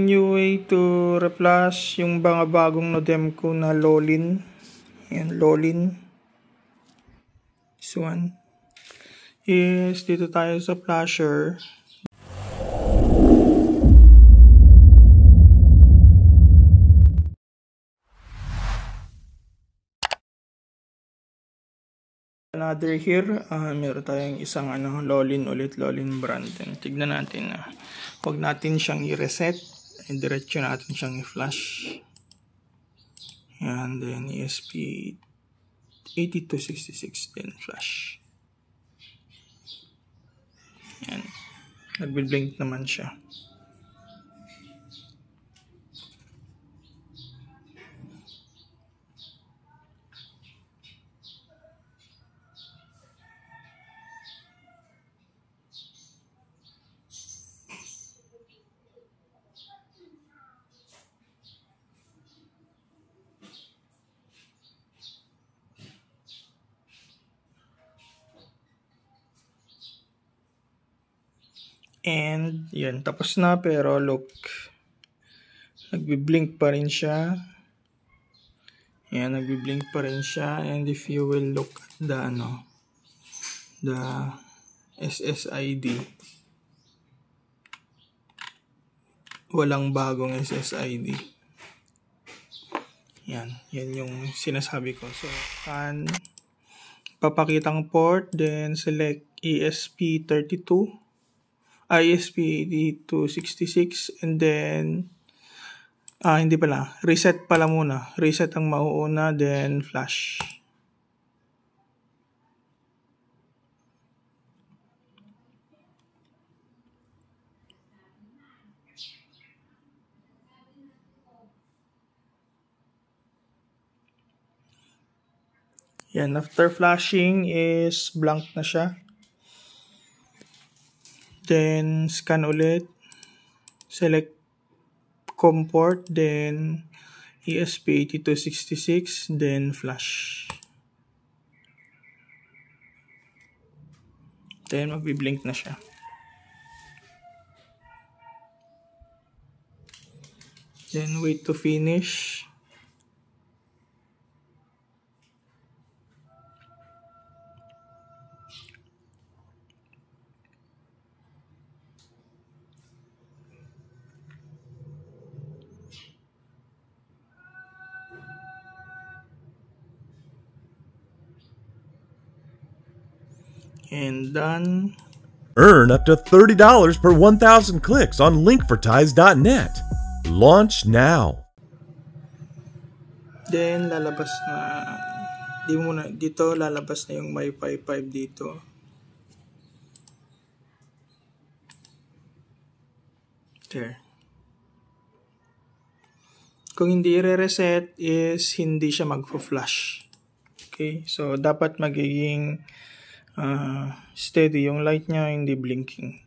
New way to replace yung mga bagong modem ko na Lolin. Ayan, Lolin. This one is dito tayo sa flasher. Another here, meron tayong isang Lolin ulit, Lolin brand. And tignan natin na huwag natin siyang i-reset. Diretso natin siyang i-flash. And then ESP8266 then flash. Yan. Nagbi-blink naman siya. And yan, tapos na, pero look, nagbi-blink pa rin siya. Yan, nagbi-blink pa rin siya. And if you will look at the SSID, walang bagong SSID. Yan yung sinasabi ko. So, papakitang port, then select ESP32. ESP8266 and then hindi pala, reset pala muna. Reset ang mauuna, then flash. Yan, after flashing is blank na siya. Then scan ulit, select COM port, then ESP8266, then flash. Then magbi-blink na siya. Then wait to finish. And done. Earn up to $30 per 1,000 clicks on linkforties.net. Launch now. Then lalabas na dito lalabas na yung MiFi 5 dito. There. Kung hindi i-reset is hindi siya magfo-flash. Okay? So dapat magiging steady yung light niya, hindi blinking.